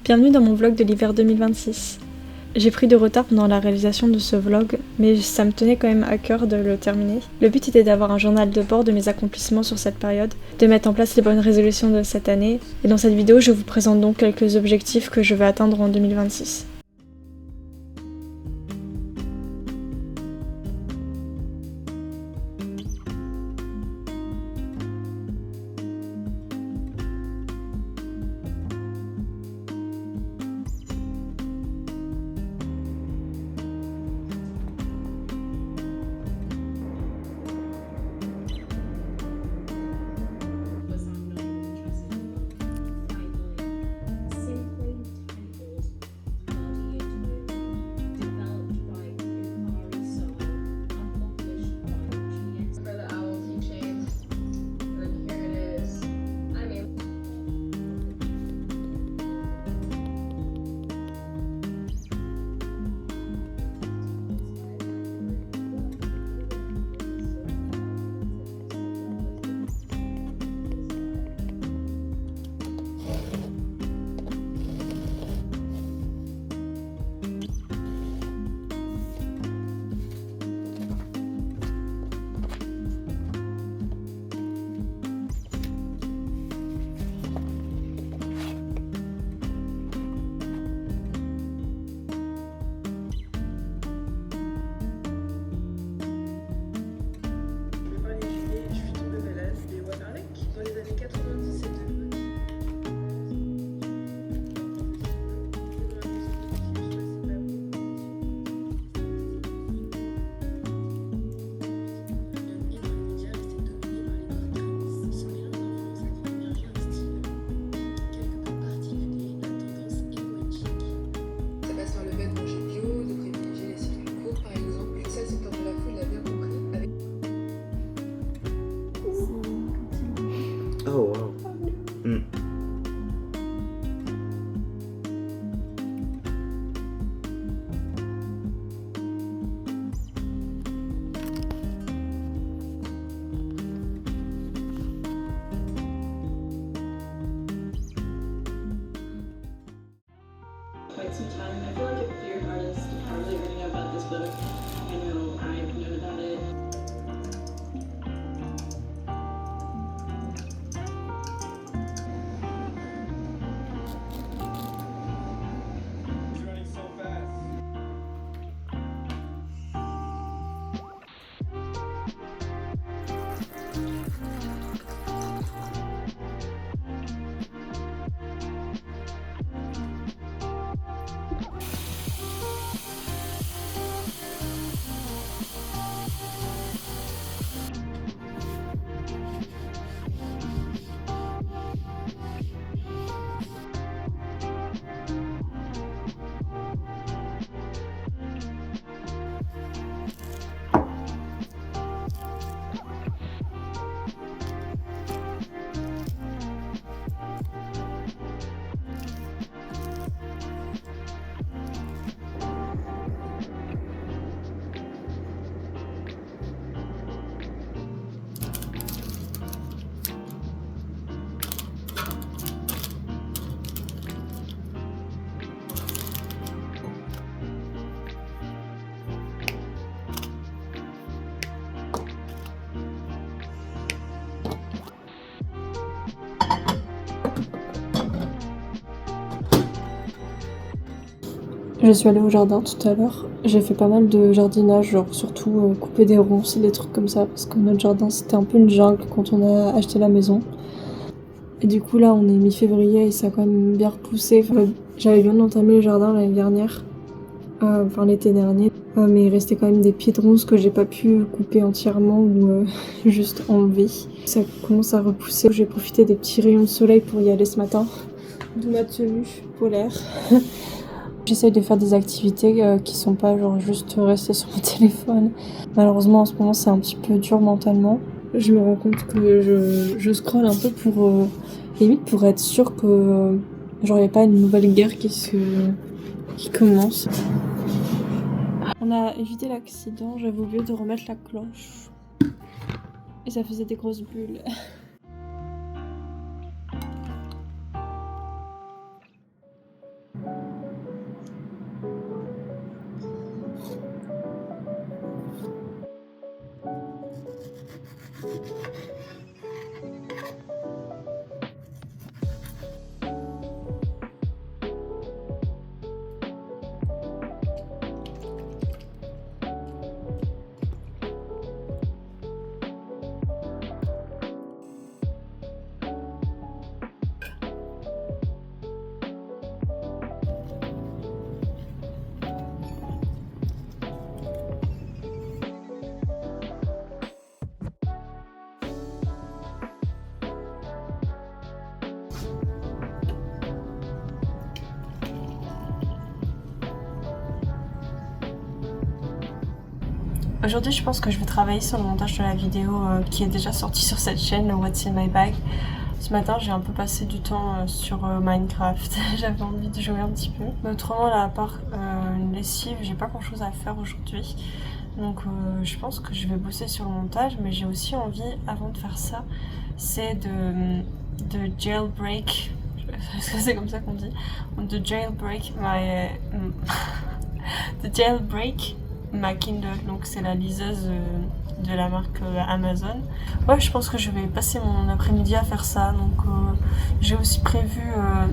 Bienvenue dans mon vlog de l'hiver 2026. J'ai pris du retard pendant la réalisation de ce vlog, mais ça me tenait quand même à cœur de le terminer. Le but était d'avoir un journal de bord de mes accomplissements sur cette période, de mettre en place les bonnes résolutions de cette année, et dans cette vidéo je vous présente donc quelques objectifs que je vais atteindre en 2026. Oh wow. Quite some time. I feel like if you're an artist, you're probably already know about this book. I know I've known about it. He's running so fast. Je suis allée au jardin tout à l'heure. J'ai fait pas mal de jardinage, genre surtout couper des ronces et des trucs comme ça, parce que notre jardin c'était un peu une jungle quand on a acheté la maison. Et du coup là on est mi-février et ça a quand même bien repoussé. Enfin, j'avais bien entamé le jardin l'année dernière, enfin l'été dernier, mais il restait quand même des pieds de ronces que j'ai pas pu couper entièrement ou juste enlever. Ça commence à repousser. J'ai profité des petits rayons de soleil pour y aller ce matin, d'où ma tenue polaire. J'essaye de faire des activités qui sont pas genre juste rester sur mon téléphone. Malheureusement en ce moment c'est un petit peu dur mentalement. Je me rends compte que je scrolle un peu pour limite pour être sûre que genre y a pas une nouvelle guerre qui commence. On a évité l'accident, j'avais oublié de remettre la cloche. Et ça faisait des grosses bulles. Aujourd'hui, je pense que je vais travailler sur le montage de la vidéo qui est déjà sortie sur cette chaîne, le What's in my bag. Ce matin, j'ai un peu passé du temps sur Minecraft. J'avais envie de jouer un petit peu. Mais autrement, là, à part une lessive, j'ai pas grand chose à faire aujourd'hui. Donc, je pense que je vais bosser sur le montage. Mais j'ai aussi envie, avant de faire ça, c'est de jailbreak. Est-ce que c'est comme ça qu'on dit? De jailbreak ma Kindle, donc c'est la liseuse de la marque Amazon. Ouais, je pense que je vais passer mon après-midi à faire ça. Donc j'ai aussi prévu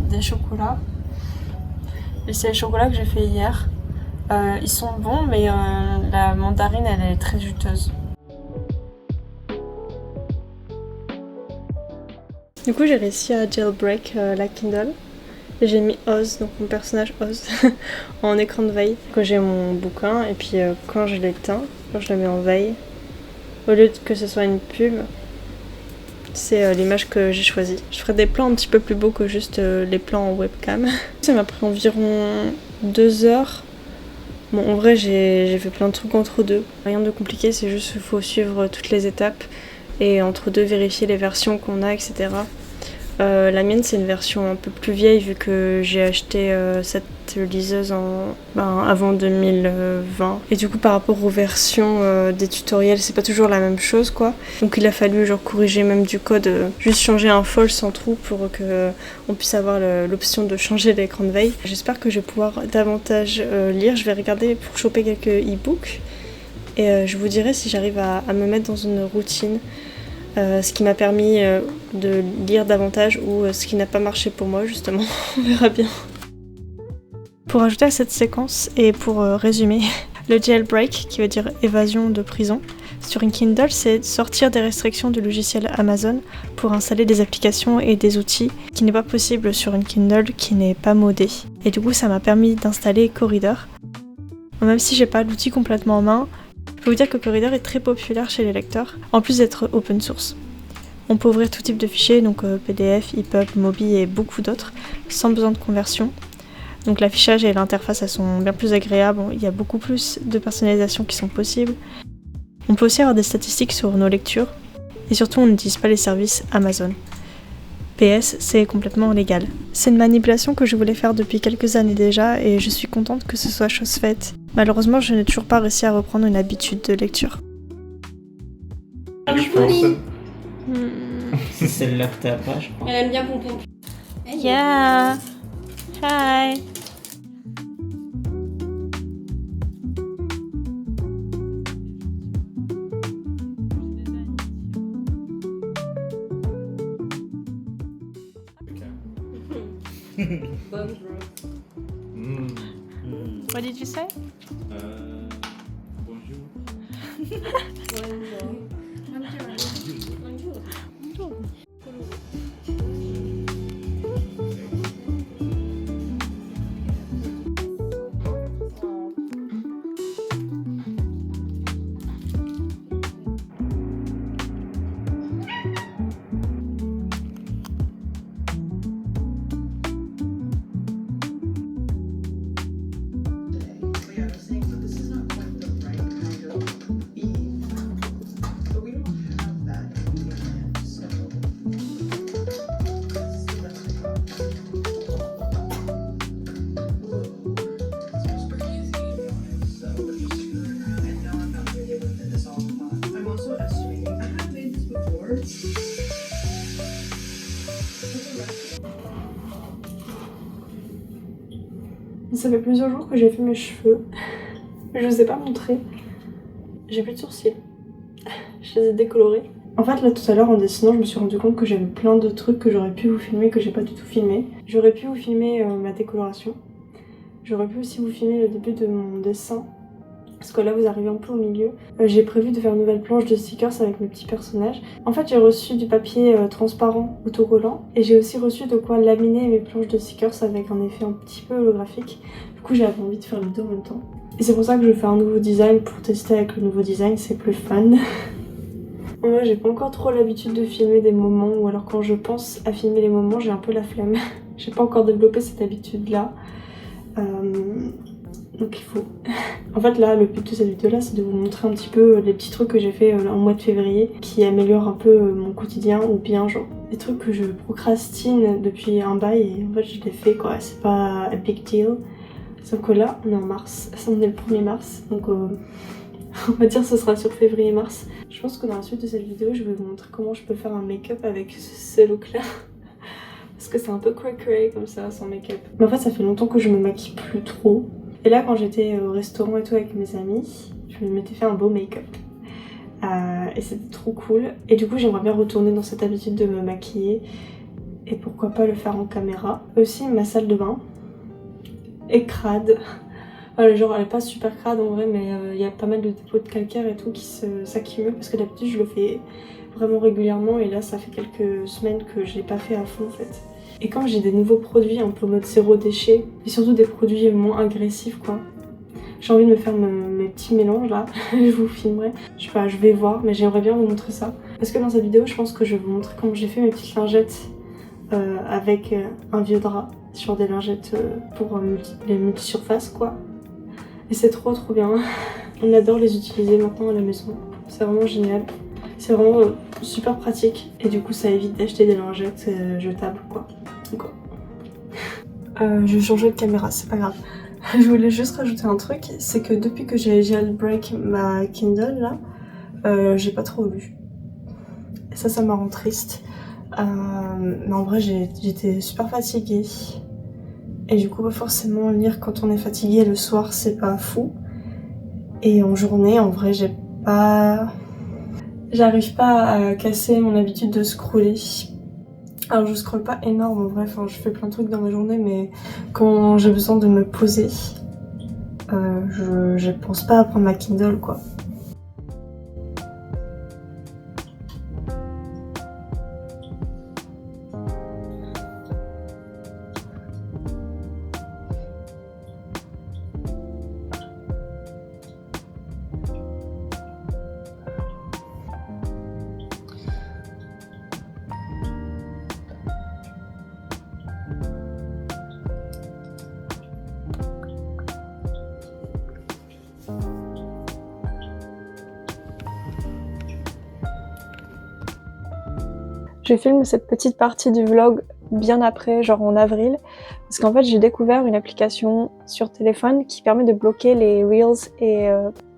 des chocolats. Et c'est les chocolats que j'ai fait hier. Ils sont bons, mais la mandarine, elle est très juteuse. Du coup, j'ai réussi à jailbreak la Kindle. J'ai mis Oz, donc mon personnage Oz, en écran de veille. Quand j'ai mon bouquin, et puis quand je l'éteins, quand je le mets en veille, au lieu que ce soit une pub, c'est l'image que j'ai choisie. Je ferai des plans un petit peu plus beaux que juste les plans en webcam. Ça m'a pris environ 2 heures. Bon, en vrai, j'ai fait plein de trucs entre deux. Rien de compliqué, c'est juste qu'il faut suivre toutes les étapes et entre deux vérifier les versions qu'on a, etc. La mienne, c'est une version un peu plus vieille vu que j'ai acheté cette liseuse avant 2020. Et du coup, par rapport aux versions des tutoriels, c'est pas toujours la même chose, quoi. Donc il a fallu genre corriger même du code, juste changer un false en trou pour qu'on puisse avoir l'option de changer l'écran de veille. J'espère que je vais pouvoir davantage lire. Je vais regarder pour choper quelques e-books. Et je vous dirai si j'arrive à me mettre dans une routine. Ce qui m'a permis de lire davantage ou ce qui n'a pas marché pour moi justement, on verra bien. Pour ajouter à cette séquence et pour résumer, le jailbreak qui veut dire évasion de prison, sur une Kindle c'est sortir des restrictions du logiciel Amazon pour installer des applications et des outils qui n'est pas possible sur une Kindle qui n'est pas modée. Et du coup ça m'a permis d'installer Corridor. Même si j'ai pas l'outil complètement en main, je peux vous dire que Corridor est très populaire chez les lecteurs, en plus d'être open source. On peut ouvrir tout type de fichiers, donc PDF, EPUB, Mobi et beaucoup d'autres, sans besoin de conversion. Donc l'affichage et l'interface elles sont bien plus agréables, il y a beaucoup plus de personnalisation qui sont possibles. On peut aussi avoir des statistiques sur nos lectures, et surtout on n'utilise pas les services Amazon. PS, c'est complètement légal. C'est une manipulation que je voulais faire depuis quelques années déjà et je suis contente que ce soit chose faite. Malheureusement, je n'ai toujours pas réussi à reprendre une habitude de lecture. C'est celle-là que t'as pas, je crois. Elle aime bien Pompon. Yeah! Hi! Bugs, bro. What did you say? Bonjour. Ça fait plusieurs jours que j'ai fait mes cheveux. Je vous ai pas montré. J'ai plus de sourcils. Je les ai décolorés. En fait là tout à l'heure en dessinant je me suis rendu compte que j'avais plein de trucs que j'aurais pu vous filmer que j'ai pas du tout filmé. J'aurais pu vous filmer ma décoloration. J'aurais pu aussi vous filmer le début de mon dessin. Parce que là vous arrivez un peu au milieu. J'ai prévu de faire une nouvelle planche de stickers avec mes petits personnages. En fait j'ai reçu du papier transparent autocollant. Et j'ai aussi reçu de quoi laminer mes planches de stickers avec un effet un petit peu holographique. Du coup j'avais envie de faire les deux en même temps. Et c'est pour ça que je fais un nouveau design pour tester avec le nouveau design, c'est plus fun. Moi j'ai pas encore trop l'habitude de filmer des moments, ou alors quand je pense à filmer les moments j'ai un peu la flemme. J'ai pas encore développé cette habitude là. Donc il faut... En fait là le but de cette vidéo là c'est de vous montrer un petit peu les petits trucs que j'ai fait en mois de février qui améliorent un peu mon quotidien, ou bien genre des trucs que je procrastine depuis un bail et en fait je les fais quoi, c'est pas a big deal. Sauf que là on est en mars, ça on est le 1er mars donc on va dire que ce sera sur février-mars. Je pense que dans la suite de cette vidéo je vais vous montrer comment je peux faire un make-up avec ce look là. Parce que c'est un peu cray-cray comme ça sans make-up. Mais en fait ça fait longtemps que je me maquille plus trop. Et là quand j'étais au restaurant et tout avec mes amis, je m'étais fait un beau make-up. Et c'était trop cool. Et du coup j'aimerais bien retourner dans cette habitude de me maquiller. Et pourquoi pas le faire en caméra. Aussi ma salle de bain est crade. Genre elle est pas super crade en vrai, mais il y a pas mal de dépôts de calcaire et tout qui s'accumulent parce que d'habitude je le fais vraiment régulièrement et là ça fait quelques semaines que je l'ai pas fait à fond en fait. Et quand j'ai des nouveaux produits un peu en mode zéro déchet et surtout des produits moins agressifs quoi, j'ai envie de me faire mes petits mélanges là, je vous filmerai. Je sais pas, je vais voir, mais j'aimerais bien vous montrer ça. Parce que dans cette vidéo je pense que je vais vous montrer comment j'ai fait mes petites lingettes avec un vieux drap sur des lingettes pour les multi-surfaces quoi. Et c'est trop bien. On adore les utiliser maintenant à la maison. C'est vraiment génial. C'est vraiment super pratique. Et du coup ça évite d'acheter des lingettes jetables quoi. Donc, je vais changer de caméra, c'est pas grave. Je voulais juste rajouter un truc, c'est que depuis que j'ai jailbreak ma Kindle là, j'ai pas trop lu. Et ça me rend triste. Mais en vrai j'étais super fatiguée. Et du coup forcément lire quand on est fatigué le soir c'est pas fou. Et en journée en vrai j'arrive pas à casser mon habitude de scroller. Alors je scrolle pas énorme en vrai, enfin je fais plein de trucs dans ma journée mais quand j'ai besoin de me poser, je pense pas à prendre ma Kindle quoi. Je filme cette petite partie du vlog bien après, genre en avril, parce qu'en fait j'ai découvert une application sur téléphone qui permet de bloquer les Reels et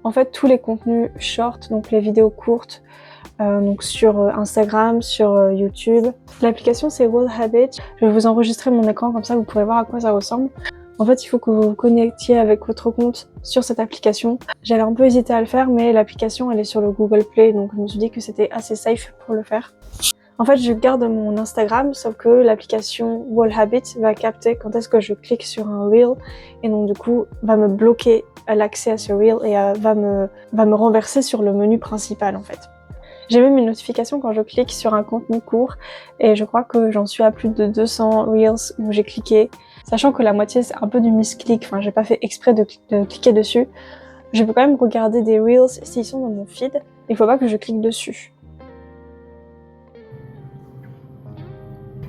en fait tous les contenus short, donc les vidéos courtes, donc sur Instagram, sur YouTube. L'application c'est Wallhabit. Je vais vous enregistrer mon écran comme ça vous pourrez voir à quoi ça ressemble. En fait il faut que vous vous connectiez avec votre compte sur cette application. J'avais un peu hésité à le faire mais l'application elle est sur le Google Play donc je me suis dit que c'était assez safe pour le faire. En fait, je garde mon Instagram, sauf que l'application Wallhabit va capter quand est-ce que je clique sur un Reel et donc du coup va me bloquer l'accès à ce Reel et va me renverser sur le menu principal en fait. J'ai même une notification quand je clique sur un contenu court et je crois que j'en suis à plus de 200 Reels où j'ai cliqué, sachant que la moitié c'est un peu du misclick, enfin j'ai pas fait exprès de cliquer dessus. Je peux quand même regarder des Reels s'ils sont dans mon feed, il faut pas que je clique dessus.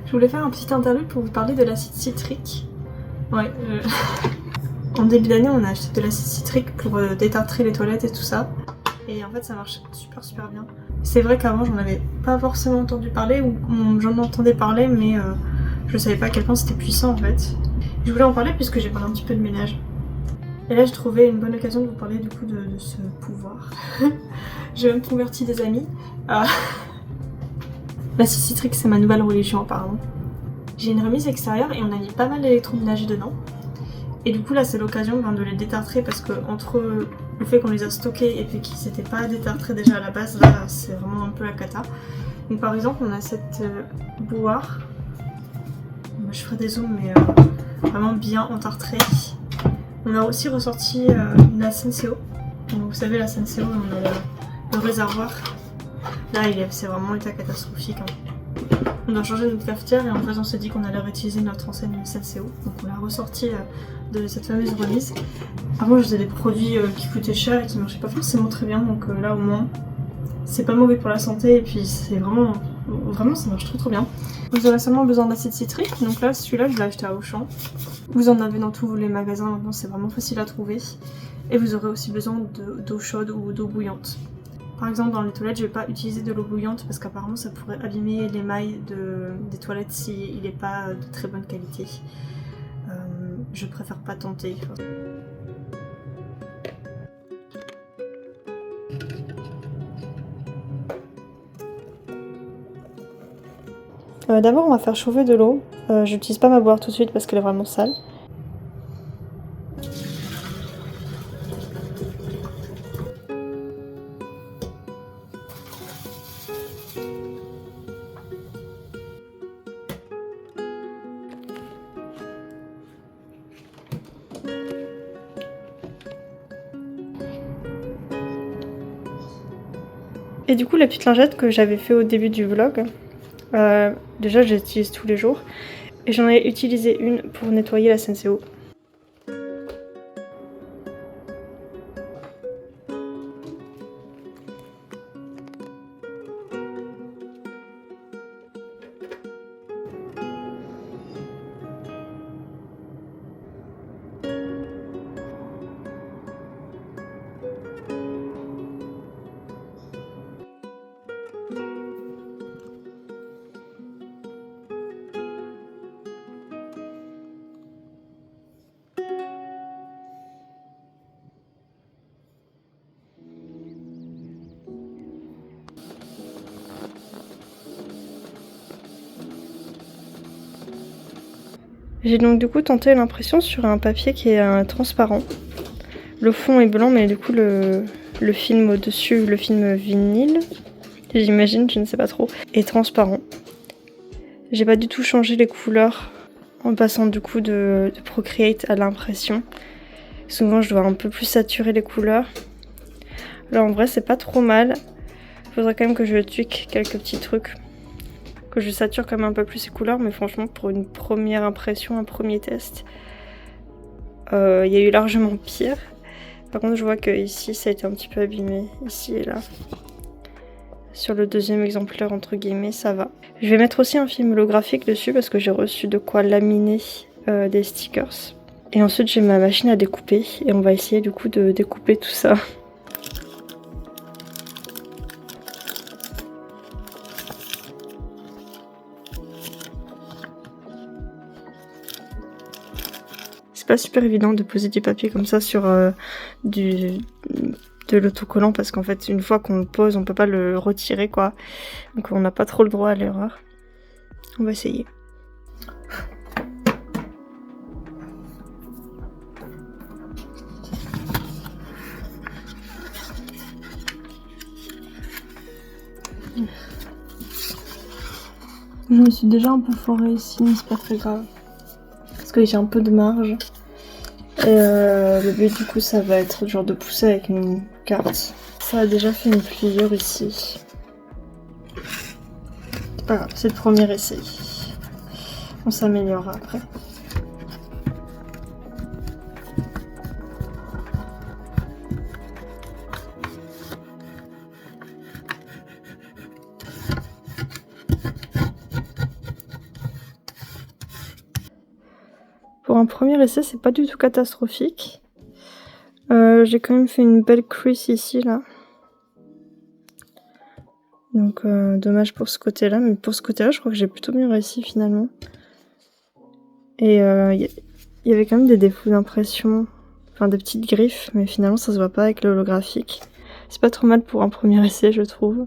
Je voulais faire un petit interlude pour vous parler de l'acide citrique. Ouais, en début d'année, on a acheté de l'acide citrique pour détartrer les toilettes et tout ça. Et en fait, ça marche super bien. C'est vrai qu'avant, j'en avais pas forcément entendu parler, ou j'en entendais parler, mais je savais pas à quel point c'était puissant en fait. Je voulais en parler puisque j'ai parlé un petit peu de ménage. Et là, j'ai trouvé une bonne occasion de vous parler du coup de ce pouvoir. J'ai même converti des amis. L'acide citrique c'est ma nouvelle religion apparemment. J'ai une remise extérieure et on a mis pas mal d'électroménager dedans. Et du coup là c'est l'occasion de les détartrer parce que entre le fait qu'on les a stockés et puis qu'ils n'étaient pas détartrés déjà à la base, là c'est vraiment un peu la cata. Donc par exemple on a cette bouilloire, je ferai des zooms mais vraiment bien entartrée. On a aussi ressorti la Senseo. Donc, vous savez la Senseo, on a le réservoir. Là c'est vraiment l'état catastrophique. Hein. On doit changer notre cafetière et en fait on s'est dit qu'on allait réutiliser notre enseigne Senseo. Donc on l'a ressorti de cette fameuse remise. Avant je faisais des produits qui coûtaient cher et qui marchaient pas forcément très bien, donc là au moins c'est pas mauvais pour la santé et puis c'est vraiment ça marche trop bien. Vous aurez seulement besoin d'acide citrique, donc là celui-là je l'ai acheté à Auchan. Vous en avez dans tous les magasins maintenant, c'est vraiment facile à trouver. Et vous aurez aussi besoin d'eau chaude ou d'eau bouillante. Par exemple dans les toilettes je vais pas utiliser de l'eau bouillante parce qu'apparemment ça pourrait abîmer l'émail des toilettes s'il n'est pas de très bonne qualité. Je préfère pas tenter. D'abord on va faire chauffer de l'eau. J'utilise pas ma boire tout de suite parce qu'elle est vraiment sale. Et du coup la petite lingette que j'avais fait au début du vlog, déjà je l'utilise tous les jours et j'en ai utilisé une pour nettoyer la Senseo. J'ai donc du coup tenté l'impression sur un papier qui est transparent. Le fond est blanc mais du coup le film au-dessus, le film vinyle, j'imagine, je ne sais pas trop, est transparent. J'ai pas du tout changé les couleurs en passant du coup de Procreate à l'impression. Souvent je dois un peu plus saturer les couleurs. Là en vrai c'est pas trop mal. Faudrait quand même que je tweak quelques petits trucs. Que je sature quand même un peu plus ces couleurs, mais franchement pour une première impression, un premier test, il y a eu largement pire. Par contre je vois que ici ça a été un petit peu abîmé, ici et là. Sur le deuxième exemplaire entre guillemets ça va. Je vais mettre aussi un film holographique dessus parce que j'ai reçu de quoi laminer des stickers. Et ensuite j'ai ma machine à découper et on va essayer du coup de découper tout ça. C'est pas super évident de poser du papier comme ça sur de l'autocollant parce qu'en fait une fois qu'on le pose on peut pas le retirer quoi. Donc on n'a pas trop le droit à l'erreur. On va essayer. Je me suis déjà un peu forée ici mais c'est pas très grave. Parce que j'ai un peu de marge. Et le but du coup ça va être genre de pousser avec une carte. Ça a déjà fait une pliure ici. C'est pas grave, c'est le premier essai. On s'améliorera après. Pour un premier essai, c'est pas du tout catastrophique. J'ai quand même fait une belle crease ici, là. Donc dommage pour ce côté-là, mais pour ce côté-là, je crois que j'ai plutôt bien réussi finalement. Et il y avait quand même des défauts d'impression, enfin des petites griffes, mais finalement ça se voit pas avec l'holographique. C'est pas trop mal pour un premier essai, je trouve.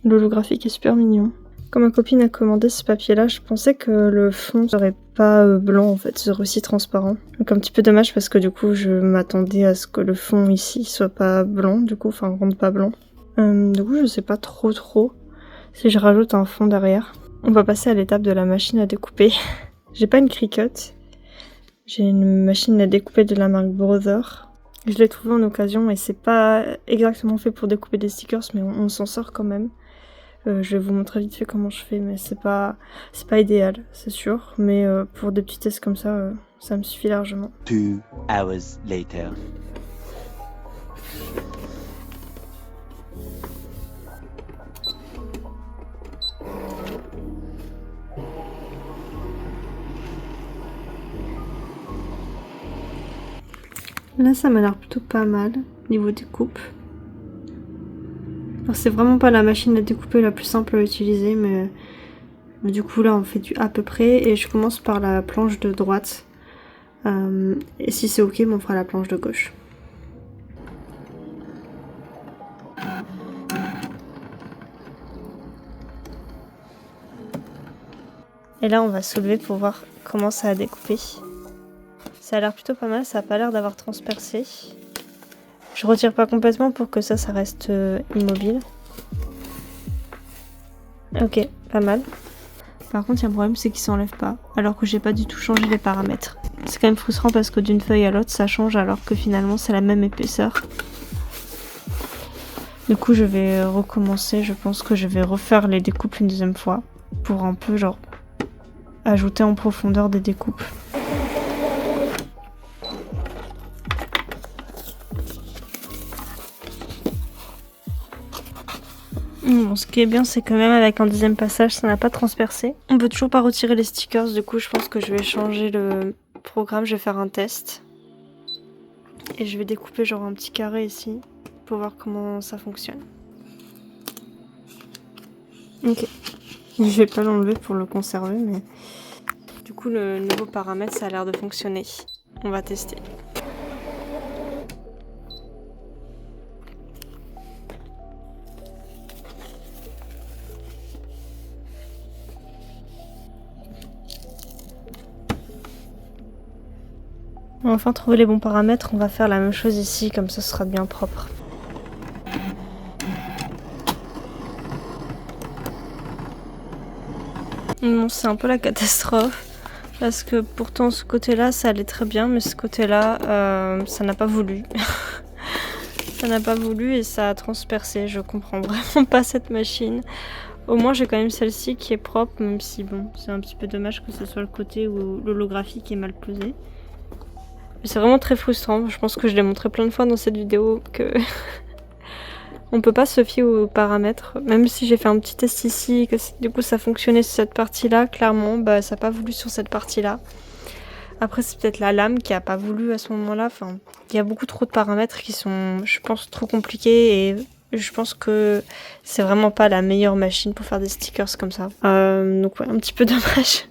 L'holographique est super mignon. Quand ma copine a commandé ce papier-là, je pensais que le fond serait pas blanc en fait, serait aussi transparent. Donc un petit peu dommage parce que du coup je m'attendais à ce que le fond ici soit pas blanc, du coup, enfin rende pas blanc. Du coup je sais pas trop si je rajoute un fond derrière. On va passer à l'étape de la machine à découper. J'ai pas une Cricut, j'ai une machine à découper de la marque Brother. Je l'ai trouvée en occasion et c'est pas exactement fait pour découper des stickers mais on s'en sort quand même. Je vais vous montrer vite fait comment je fais, mais c'est pas idéal, c'est sûr. Mais pour des petits tests comme ça, ça me suffit largement. 2 hours later. Là, ça m'a l'air plutôt pas mal, niveau découpe. Alors, c'est vraiment pas la machine à découper la plus simple à utiliser, mais du coup, là, on fait du à peu près. Et je commence par la planche de droite. Et si c'est ok, on fera la planche de gauche. Et là, on va soulever pour voir comment ça a découpé. Ça a l'air plutôt pas mal, ça a pas l'air d'avoir transpercé. Je retire pas complètement pour que ça reste immobile. Ok, pas mal. Par contre, il y a un problème, c'est qu'il s'enlève pas, alors que j'ai pas du tout changé les paramètres. C'est quand même frustrant parce que d'une feuille à l'autre, ça change alors que finalement, c'est la même épaisseur. Du coup, je vais recommencer. Je pense que je vais refaire les découpes une deuxième fois pour un peu, genre, ajouter en profondeur des découpes. Bon, ce qui est bien, c'est que même avec un deuxième passage, ça n'a pas transpercé. On peut toujours pas retirer les stickers, du coup, je pense que je vais changer le programme, je vais faire un test. Et je vais découper genre un petit carré ici, pour voir comment ça fonctionne. Ok. Je vais pas l'enlever pour le conserver, mais... Du coup, le nouveau paramètre, ça a l'air de fonctionner. On va tester. On va enfin trouver les bons paramètres, on va faire la même chose ici, comme ça ce sera bien propre. Bon, c'est un peu la catastrophe, parce que pourtant ce côté-là ça allait très bien, mais ce côté-là, ça n'a pas voulu. Ça n'a pas voulu et ça a transpercé, je comprends vraiment pas cette machine. Au moins j'ai quand même celle-ci qui est propre, même si bon, c'est un petit peu dommage que ce soit le côté où l'holographie qui est mal posée. C'est vraiment très frustrant, je pense que je l'ai montré plein de fois dans cette vidéo que on peut pas se fier aux paramètres, même si j'ai fait un petit test ici, que du coup ça fonctionnait sur cette partie-là, clairement bah ça n'a pas voulu sur cette partie-là. Après c'est peut-être la lame qui a pas voulu à ce moment-là, enfin il y a beaucoup trop de paramètres qui sont je pense trop compliqués et je pense que c'est vraiment pas la meilleure machine pour faire des stickers comme ça. Donc ouais, un petit peu dommage.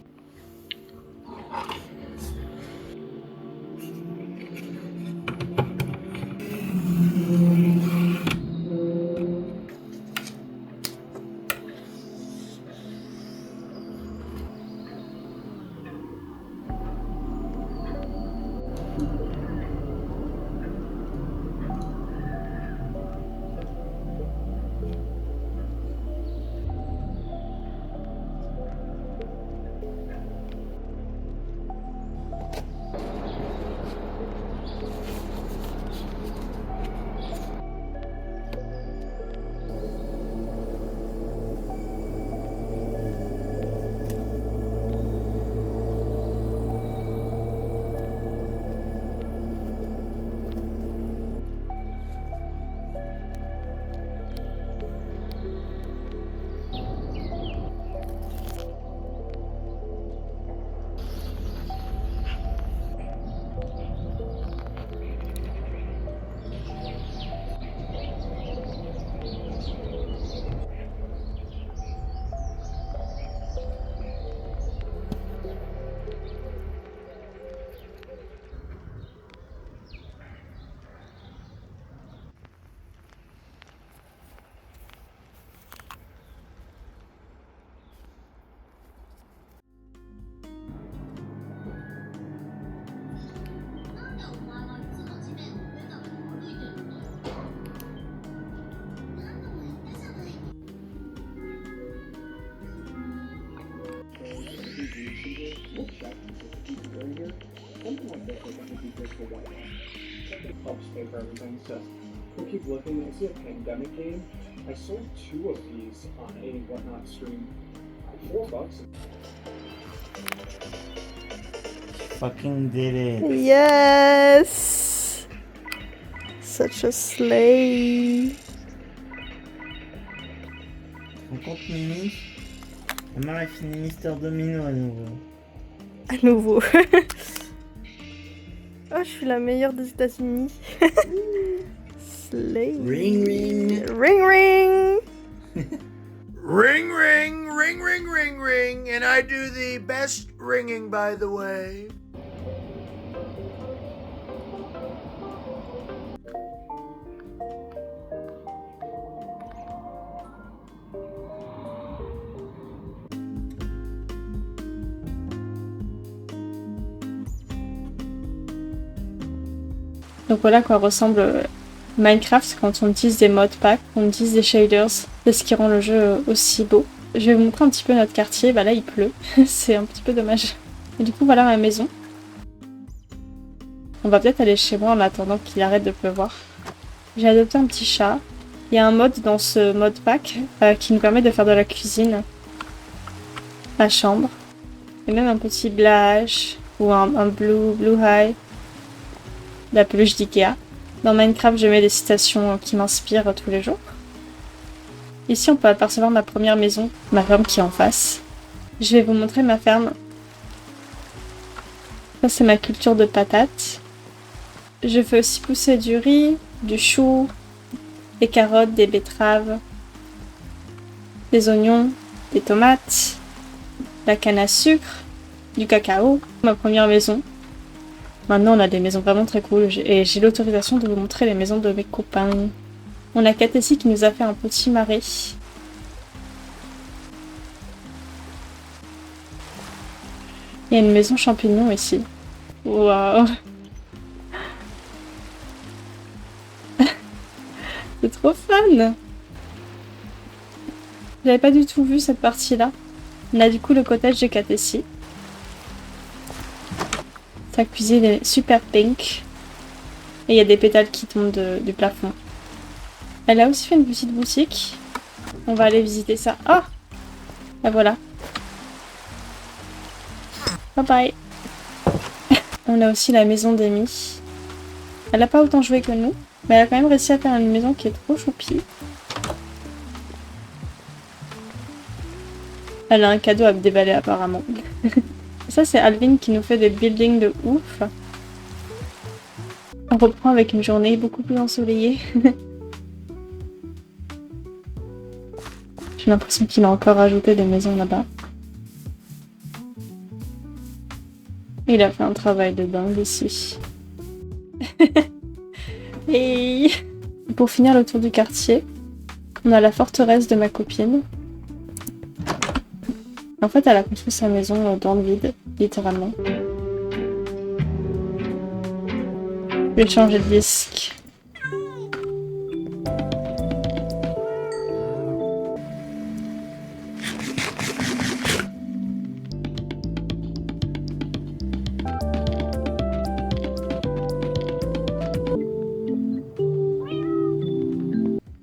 For everything. So we'll keep looking. I see a pandemic game. I sold 2 of these on a Whatnot stream. $4. Fucking did it. Yes! Such a slay. On compte Mimi. Maman a fini Mister Domino à nouveau. À nouveau. Oh, je suis la meilleure des États-Unis. Slay. Ring ring. Ring ring. Ring, ring, ring, ring, ring, ring, and I do the best ringing, by the way. Donc voilà à quoi ressemble Minecraft quand on utilise des modpacks, on utilise des shaders. C'est ce qui rend le jeu aussi beau. Je vais vous montrer un petit peu notre quartier. Bah là il pleut, c'est un petit peu dommage. Et du coup voilà ma maison. On va peut-être aller chez moi en attendant qu'il arrête de pleuvoir. J'ai adopté un petit chat. Il y a un mode dans ce modpack qui nous permet de faire de la cuisine. La chambre. Et même un petit Blash ou un Blue High. La peluche d'Ikea. Dans Minecraft, je mets des citations qui m'inspirent tous les jours. Ici, on peut apercevoir ma première maison, ma ferme qui est en face. Je vais vous montrer ma ferme. Ça, c'est ma culture de patates. Je fais aussi pousser du riz, du chou, des carottes, des betteraves, des oignons, des tomates, la canne à sucre, du cacao. Ma première maison. Maintenant, on a des maisons vraiment très cool et j'ai l'autorisation de vous montrer les maisons de mes copains. On a Kat ici qui nous a fait un petit marais. Il y a une maison champignon ici. Waouh! C'est trop fun! J'avais pas du tout vu cette partie-là. On a du coup le cottage de Kat ici. Sa cuisine est super pink. Et il y a des pétales qui tombent du plafond. Elle a aussi fait une petite boutique. On va aller visiter ça. Oh! La voilà. Bye bye. On a aussi la maison d'Amy. Elle a pas autant joué que nous. Mais elle a quand même réussi à faire une maison qui est trop choupie. Elle a un cadeau à me déballer apparemment. Ça, c'est Alvin qui nous fait des buildings de ouf. On reprend avec une journée beaucoup plus ensoleillée. J'ai l'impression qu'il a encore ajouté des maisons là-bas. Il a fait un travail de dingue ici. Et pour finir le tour du quartier, on a la forteresse de ma copine. En fait, elle a construit sa maison dans le vide, littéralement. Je vais changer de disque.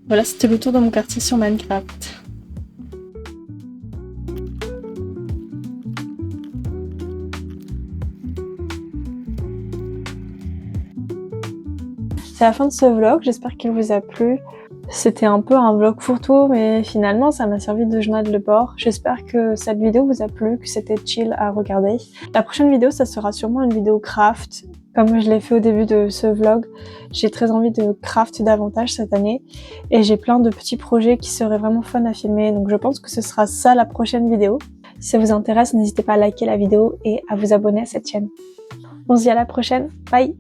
Voilà, c'était le tour de mon quartier sur Minecraft. C'est la fin de ce vlog, j'espère qu'il vous a plu. C'était un peu un vlog fourre-tout, mais finalement ça m'a servi de journal de bord. J'espère que cette vidéo vous a plu, que c'était chill à regarder. La prochaine vidéo, ça sera sûrement une vidéo craft. Comme je l'ai fait au début de ce vlog, j'ai très envie de craft davantage cette année. Et j'ai plein de petits projets qui seraient vraiment fun à filmer, donc je pense que ce sera ça la prochaine vidéo. Si ça vous intéresse, n'hésitez pas à liker la vidéo et à vous abonner à cette chaîne. On se dit à la prochaine, bye!